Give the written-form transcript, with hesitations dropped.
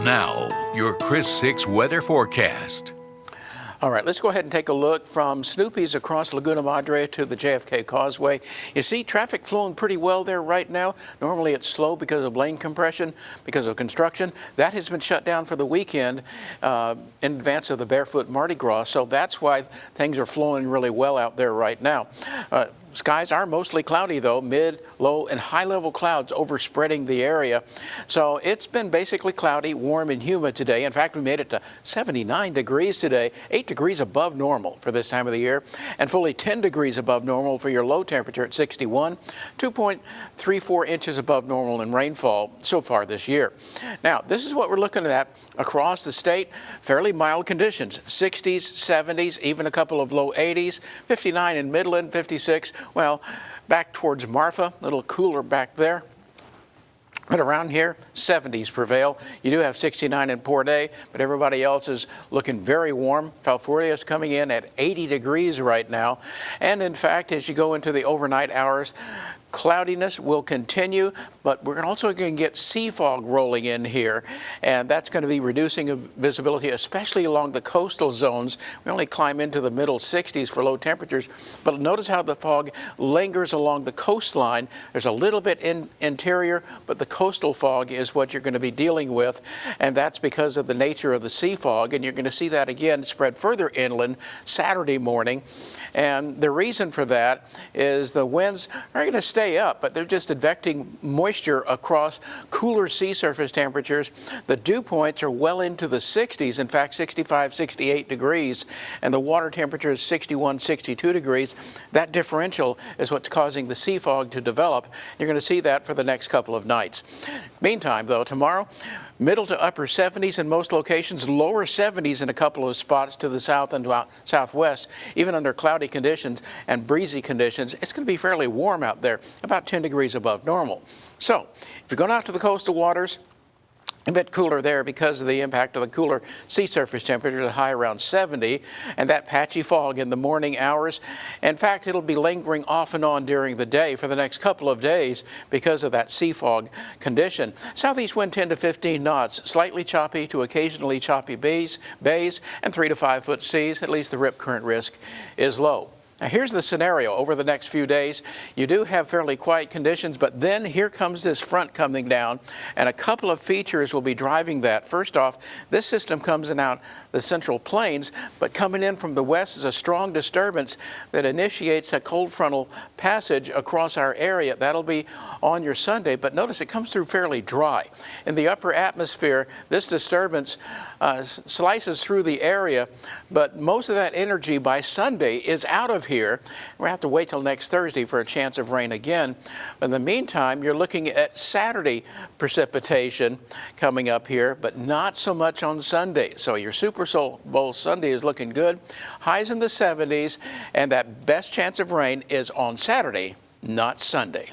Now, your KRIS6 weather forecast. All right, let's go ahead and take a look from Snoopy's across Laguna Madre to the JFK Causeway. You see traffic flowing pretty well there right now. Normally it's slow because of lane compression, because of construction. That has been shut down for the weekend in advance of the Barefoot Mardi Gras, so that's why things are flowing really well out there right now. Skies are mostly cloudy, though, mid, low, and high-level clouds overspreading the area. So it's been basically cloudy, warm, and humid today. In fact, we made it to 79 degrees today, 8 degrees above normal for this time of the year, and fully 10 degrees above normal for your low temperature at 61, 2.34 inches above normal in rainfall so far this year. Now, this is what we're looking at across the state. Fairly mild conditions, 60s, 70s, even a couple of low 80s, 59 in Midland, 56. Well, back towards Marfa, a little cooler back there. But around here, 70s prevail. You do have 69 in Port A, but everybody else is looking very warm. Falfurria is coming in at 80 degrees right now. And in fact, as you go into the overnight hours, cloudiness will continue, but we're also going to get sea fog rolling in here, and that's going to be reducing visibility, especially along the coastal zones. We only climb into the middle 60s for low temperatures, but notice how the fog lingers along the coastline. There's a little bit in interior, but the coastal fog is what you're going to be dealing with, and that's because of the nature of the sea fog, and you're going to see that again spread further inland Saturday morning. And the reason for that is the winds are going to stay up, but they're just advecting moisture across cooler sea surface temperatures. The dew points are well into the 60s, in fact 65, 68 degrees, and the water temperature is 61, 62 degrees. That differential is what's causing the sea fog to develop. You're going to see that for the next couple of nights. Meantime, though, tomorrow, middle to upper 70s in most locations, lower 70s in a couple of spots to the south and southwest. Even under cloudy conditions and breezy conditions, it's going to be fairly warm out there, about 10 degrees above normal. So if you're going out to the coastal waters, a bit cooler there because of the impact of the cooler sea surface temperatures, a high around 70, and that patchy fog in the morning hours. In fact, it'll be lingering off and on during the day for the next couple of days because of that sea fog condition. Southeast wind 10 to 15 knots, slightly choppy to occasionally choppy bays, and 3 to 5 foot seas. At least the rip current risk is low. Now here's the scenario over the next few days. You do have fairly quiet conditions, but then here comes this front coming down, and a couple of features will be driving that. First off, this system comes in out the central plains, but coming in from the west is a strong disturbance that initiates a cold frontal passage across our area. That'll be on your Sunday, but notice it comes through fairly dry. In the upper atmosphere, this disturbance slices through the area, but most of that energy by Sunday is out of here. We'll have to wait till next Thursday for a chance of rain again. In the meantime, you're looking at Saturday precipitation coming up here, but not so much on Sunday. So your Super Bowl Sunday is looking good. Highs in the 70s, and that best chance of rain is on Saturday, not Sunday.